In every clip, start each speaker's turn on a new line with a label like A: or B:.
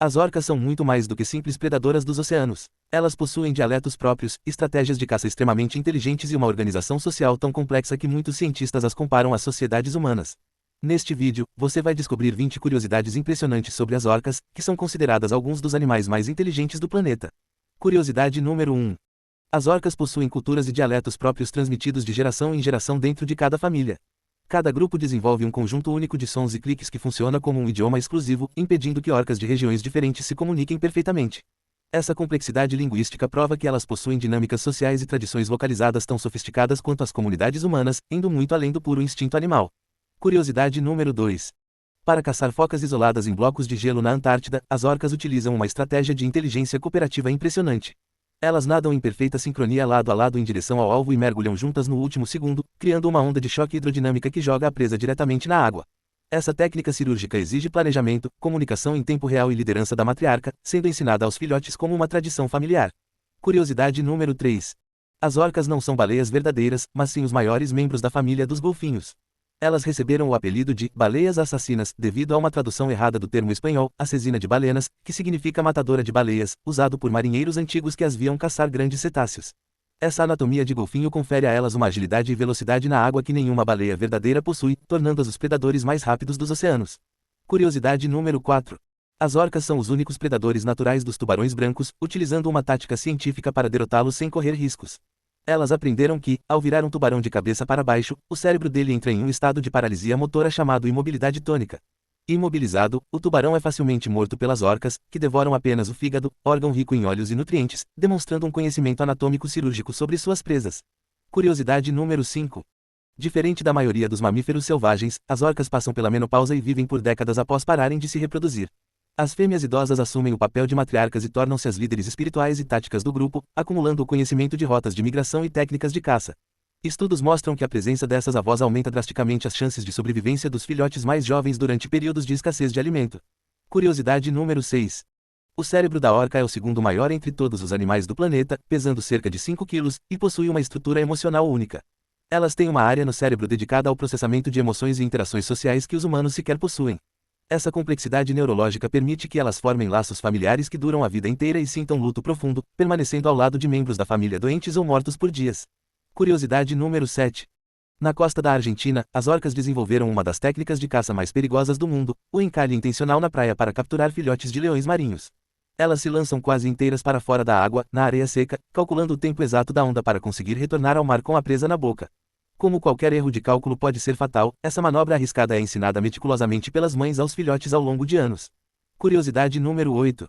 A: As orcas são muito mais do que simples predadoras dos oceanos. Elas possuem dialetos próprios, estratégias de caça extremamente inteligentes e uma organização social tão complexa que muitos cientistas as comparam às sociedades humanas. Neste vídeo, você vai descobrir 20 curiosidades impressionantes sobre as orcas, que são consideradas alguns dos animais mais inteligentes do planeta. Curiosidade número 1. As orcas possuem culturas e dialetos próprios transmitidos de geração em geração dentro de cada família. Cada grupo desenvolve um conjunto único de sons e cliques que funciona como um idioma exclusivo, impedindo que orcas de regiões diferentes se comuniquem perfeitamente. Essa complexidade linguística prova que elas possuem dinâmicas sociais e tradições localizadas tão sofisticadas quanto as comunidades humanas, indo muito além do puro instinto animal. Curiosidade número 2. Para caçar focas isoladas em blocos de gelo na Antártida, as orcas utilizam uma estratégia de inteligência cooperativa impressionante. Elas nadam em perfeita sincronia lado a lado em direção ao alvo e mergulham juntas no último segundo, criando uma onda de choque hidrodinâmica que joga a presa diretamente na água. Essa técnica cirúrgica exige planejamento, comunicação em tempo real e liderança da matriarca, sendo ensinada aos filhotes como uma tradição familiar. Curiosidade número 3. As orcas não são baleias verdadeiras, mas sim os maiores membros da família dos golfinhos. Elas receberam o apelido de baleias assassinas devido a uma tradução errada do termo espanhol, assassina de balenas, que significa matadora de baleias, usado por marinheiros antigos que as viam caçar grandes cetáceos. Essa anatomia de golfinho confere a elas uma agilidade e velocidade na água que nenhuma baleia verdadeira possui, tornando-as os predadores mais rápidos dos oceanos. Curiosidade número 4. As orcas são os únicos predadores naturais dos tubarões brancos, utilizando uma tática científica para derrotá-los sem correr riscos. Elas aprenderam que, ao virar um tubarão de cabeça para baixo, o cérebro dele entra em um estado de paralisia motora chamado imobilidade tônica. Imobilizado, o tubarão é facilmente morto pelas orcas, que devoram apenas o fígado, órgão rico em óleos e nutrientes, demonstrando um conhecimento anatômico cirúrgico sobre suas presas. Curiosidade número 5. Diferente da maioria dos mamíferos selvagens, as orcas passam pela menopausa e vivem por décadas após pararem de se reproduzir. As fêmeas idosas assumem o papel de matriarcas e tornam-se as líderes espirituais e táticas do grupo, acumulando o conhecimento de rotas de migração e técnicas de caça. Estudos mostram que a presença dessas avós aumenta drasticamente as chances de sobrevivência dos filhotes mais jovens durante períodos de escassez de alimento. Curiosidade número 6. O cérebro da orca é o segundo maior entre todos os animais do planeta, pesando cerca de 5 kg, e possui uma estrutura emocional única. Elas têm uma área no cérebro dedicada ao processamento de emoções e interações sociais que os humanos sequer possuem. Essa complexidade neurológica permite que elas formem laços familiares que duram a vida inteira e sintam luto profundo, permanecendo ao lado de membros da família doentes ou mortos por dias. Curiosidade número 7. Na costa da Argentina, as orcas desenvolveram uma das técnicas de caça mais perigosas do mundo, o encalhe intencional na praia para capturar filhotes de leões marinhos. Elas se lançam quase inteiras para fora da água, na areia seca, calculando o tempo exato da onda para conseguir retornar ao mar com a presa na boca. Como qualquer erro de cálculo pode ser fatal, essa manobra arriscada é ensinada meticulosamente pelas mães aos filhotes ao longo de anos. Curiosidade número 8.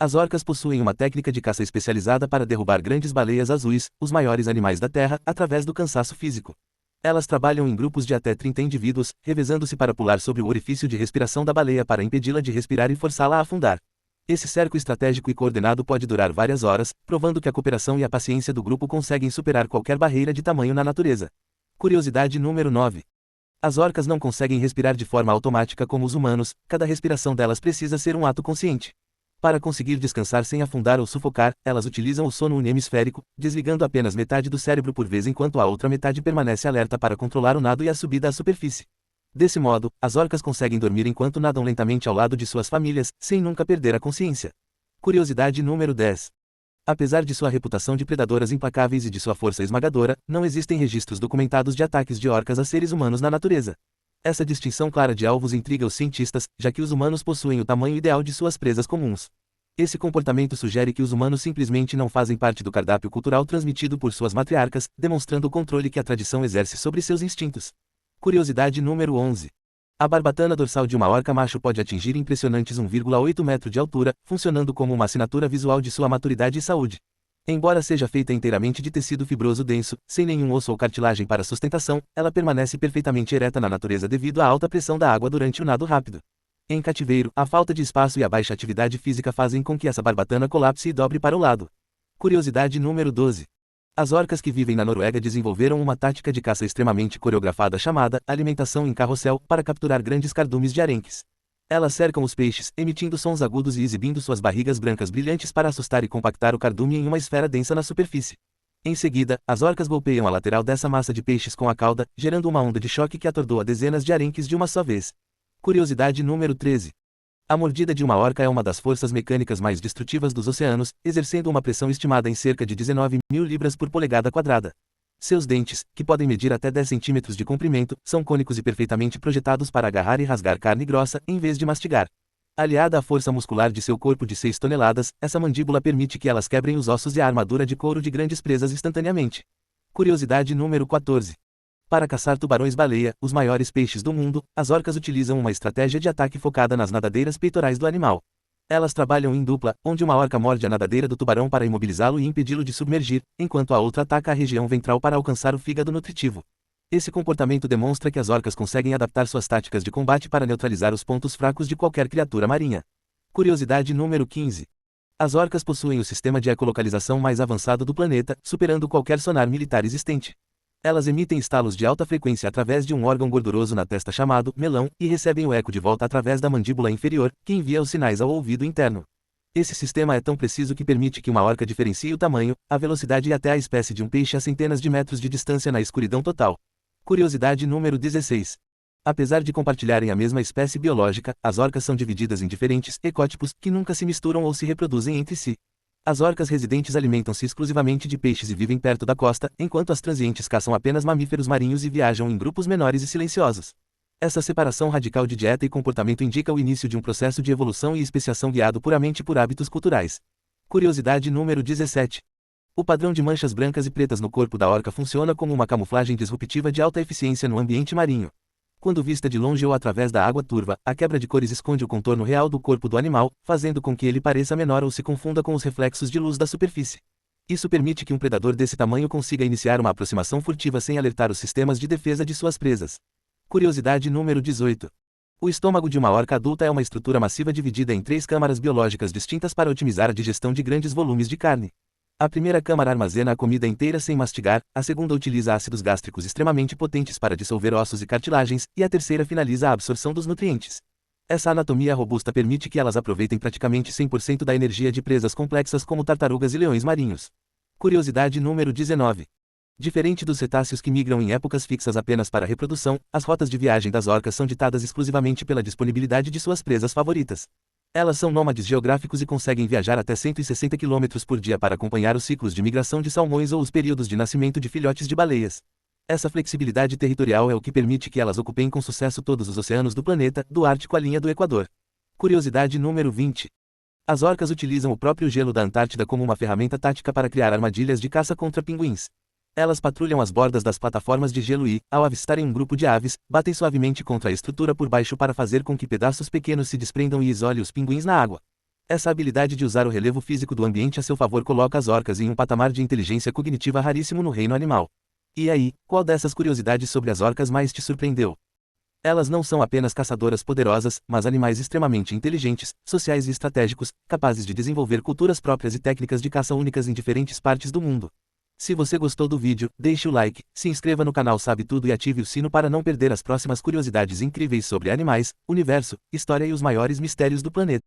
A: As orcas possuem uma técnica de caça especializada para derrubar grandes baleias azuis, os maiores animais da Terra, através do cansaço físico. Elas trabalham em grupos de até 30 indivíduos, revezando-se para pular sobre o orifício de respiração da baleia para impedi-la de respirar e forçá-la a afundar. Esse cerco estratégico e coordenado pode durar várias horas, provando que a cooperação e a paciência do grupo conseguem superar qualquer barreira de tamanho na natureza. Curiosidade número 9. As orcas não conseguem respirar de forma automática como os humanos, cada respiração delas precisa ser um ato consciente. Para conseguir descansar sem afundar ou sufocar, elas utilizam o sono unihemisférico, desligando apenas metade do cérebro por vez enquanto a outra metade permanece alerta para controlar o nado e a subida à superfície. Desse modo, as orcas conseguem dormir enquanto nadam lentamente ao lado de suas famílias, sem nunca perder a consciência. Curiosidade número 10. Apesar de sua reputação de predadoras implacáveis e de sua força esmagadora, não existem registros documentados de ataques de orcas a seres humanos na natureza. Essa distinção clara de alvos intriga os cientistas, já que os humanos possuem o tamanho ideal de suas presas comuns. Esse comportamento sugere que os humanos simplesmente não fazem parte do cardápio cultural transmitido por suas matriarcas, demonstrando o controle que a tradição exerce sobre seus instintos. Curiosidade número 11. A barbatana dorsal de uma orca macho pode atingir impressionantes 1,8 metros de altura, funcionando como uma assinatura visual de sua maturidade e saúde. Embora seja feita inteiramente de tecido fibroso denso, sem nenhum osso ou cartilagem para sustentação, ela permanece perfeitamente ereta na natureza devido à alta pressão da água durante o nado rápido. Em cativeiro, a falta de espaço e a baixa atividade física fazem com que essa barbatana colapse e dobre para o lado. Curiosidade número 12. As orcas que vivem na Noruega desenvolveram uma tática de caça extremamente coreografada chamada alimentação em carrossel para capturar grandes cardumes de arenques. Elas cercam os peixes, emitindo sons agudos e exibindo suas barrigas brancas brilhantes para assustar e compactar o cardume em uma esfera densa na superfície. Em seguida, as orcas golpeiam a lateral dessa massa de peixes com a cauda, gerando uma onda de choque que atordoa dezenas de arenques de uma só vez. Curiosidade número 13. A mordida de uma orca é uma das forças mecânicas mais destrutivas dos oceanos, exercendo uma pressão estimada em cerca de 19.000 libras por polegada quadrada. Seus dentes, que podem medir até 10 centímetros de comprimento, são cônicos e perfeitamente projetados para agarrar e rasgar carne grossa, em vez de mastigar. Aliada à força muscular de seu corpo de 6 toneladas, essa mandíbula permite que elas quebrem os ossos e a armadura de couro de grandes presas instantaneamente. Curiosidade número 14. Para caçar tubarões-baleia, os maiores peixes do mundo, as orcas utilizam uma estratégia de ataque focada nas nadadeiras peitorais do animal. Elas trabalham em dupla, onde uma orca morde a nadadeira do tubarão para imobilizá-lo e impedi-lo de submergir, enquanto a outra ataca a região ventral para alcançar o fígado nutritivo. Esse comportamento demonstra que as orcas conseguem adaptar suas táticas de combate para neutralizar os pontos fracos de qualquer criatura marinha. Curiosidade número 15. As orcas possuem o sistema de ecolocalização mais avançado do planeta, superando qualquer sonar militar existente. Elas emitem estalos de alta frequência através de um órgão gorduroso na testa chamado melão, e recebem o eco de volta através da mandíbula inferior, que envia os sinais ao ouvido interno. Esse sistema é tão preciso que permite que uma orca diferencie o tamanho, a velocidade e até a espécie de um peixe a centenas de metros de distância na escuridão total. Curiosidade número 16. Apesar de compartilharem a mesma espécie biológica, as orcas são divididas em diferentes ecótipos, que nunca se misturam ou se reproduzem entre si. As orcas residentes alimentam-se exclusivamente de peixes e vivem perto da costa, enquanto as transientes caçam apenas mamíferos marinhos e viajam em grupos menores e silenciosos. Essa separação radical de dieta e comportamento indica o início de um processo de evolução e especiação guiado puramente por hábitos culturais. Curiosidade número 17. O padrão de manchas brancas e pretas no corpo da orca funciona como uma camuflagem disruptiva de alta eficiência no ambiente marinho. Quando vista de longe ou através da água turva, a quebra de cores esconde o contorno real do corpo do animal, fazendo com que ele pareça menor ou se confunda com os reflexos de luz da superfície. Isso permite que um predador desse tamanho consiga iniciar uma aproximação furtiva sem alertar os sistemas de defesa de suas presas. Curiosidade número 18. O estômago de uma orca adulta é uma estrutura massiva dividida em 3 câmaras biológicas distintas para otimizar a digestão de grandes volumes de carne. A primeira câmara armazena a comida inteira sem mastigar, a segunda utiliza ácidos gástricos extremamente potentes para dissolver ossos e cartilagens, e a terceira finaliza a absorção dos nutrientes. Essa anatomia robusta permite que elas aproveitem praticamente 100% da energia de presas complexas como tartarugas e leões marinhos. Curiosidade número 19. Diferente dos cetáceos que migram em épocas fixas apenas para a reprodução, as rotas de viagem das orcas são ditadas exclusivamente pela disponibilidade de suas presas favoritas. Elas são nômades geográficos e conseguem viajar até 160 km por dia para acompanhar os ciclos de migração de salmões ou os períodos de nascimento de filhotes de baleias. Essa flexibilidade territorial é o que permite que elas ocupem com sucesso todos os oceanos do planeta, do Ártico à linha do Equador. Curiosidade número 20. As orcas utilizam o próprio gelo da Antártida como uma ferramenta tática para criar armadilhas de caça contra pinguins. Elas patrulham as bordas das plataformas de gelo e, ao avistarem um grupo de aves, batem suavemente contra a estrutura por baixo para fazer com que pedaços pequenos se desprendam e isole os pinguins na água. Essa habilidade de usar o relevo físico do ambiente a seu favor coloca as orcas em um patamar de inteligência cognitiva raríssimo no reino animal. E aí, qual dessas curiosidades sobre as orcas mais te surpreendeu? Elas não são apenas caçadoras poderosas, mas animais extremamente inteligentes, sociais e estratégicos, capazes de desenvolver culturas próprias e técnicas de caça únicas em diferentes partes do mundo. Se você gostou do vídeo, deixe o like, se inscreva no canal Sabe Tudo e ative o sino para não perder as próximas curiosidades incríveis sobre animais, universo, história e os maiores mistérios do planeta.